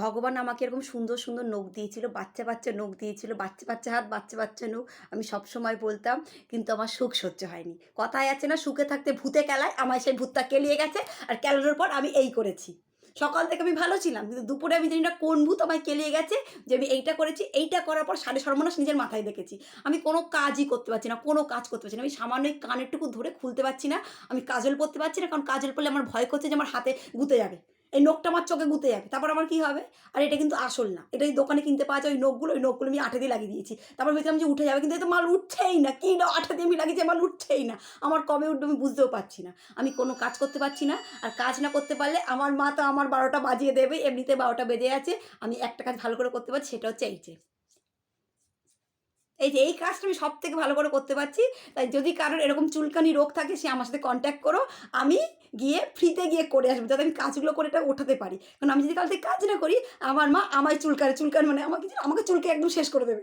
ভগবান আমাকে এরকম সুন্দর, সুন্দর নখ দিয়েছিল, বাচ্চা, বাচ্চা নখ দিয়েছিল, বাচ্চা, বাচ্চা হাত, বাচ্চা, বাচ্চা নখ। আমি সবসময় বলতাম, কিন্তু আমার সুখ সহ্য হয়নি। কথায় আছে না, সুখে থাকতে ভূতে কেলায়, আমায় সেই ভূতটা কেলিয়ে গেছে। আর কেলানোর পর আমি এই করেছি। সকাল থেকে আমি ভালো ছিলাম, কিন্তু দুপুরে আমি জানি না কোন ভূত আমায় কেলিয়ে গেছে যে আমি এইটা করেছি। এইটা করার পর সাড়ে সর্বনাশ নিজের মাথায় দেখেছি। আমি কোনো কাজই করতে পারছি না, কোনো কাজ করতে পারছি না। আমি সামান্য এই কানেরটুকু ধরে খুলতে পারছি না। আমি কাজল পরতে পারছি না, কারণ কাজল পরলে আমার ভয় করছে যে আমার হাতে গুঁতে যাবে। এই নখটা আমার চোখে গুঁতে যাবে, তারপর আমার কী হবে? আর এটা কিন্তু আসল না, এটা এই দোকানে কিনতে পাওয়া যায় ওই নখগুলো আমি আঠা দিয়ে লাগিয়ে দিয়েছি। তারপর ভেবেছিলাম যে উঠে যাবে, কিন্তু এই তো মাল উঠছেই না। কী না আঠা দিয়ে আমি লাগিয়েছি, মাল উঠছেই না। আমার কবে উঠবে আমি বুঝতেও পারছি না। আমি কোনো কাজ করতে পারছি না। আর কাজ না করতে পারলে আমার মা তো আমার ১২টা বাজিয়ে দেবে, এমনিতে ১২টা বেজে আছে। আমি একটা কাজ ভালো করে করতে পারছি, সেটা হচ্ছে এই যে এই কাজটা আমি সবথেকে ভালো করে করতে পারছি। তাই যদি কারোর এরকম চুলকানি রোগ থাকে, সে আমার সাথে কনট্যাক্ট করো। আমি গিয়ে ফ্রিতে গিয়ে করে আসবো, যাতে আমি কাজগুলো করে এটা ওঠাতে পারি। কারণ আমি যদি কাল থেকে কাজ না করি, আমার মা আমায় চুলকায় মানে আমাকে চুলকে একদম শেষ করে দেবে।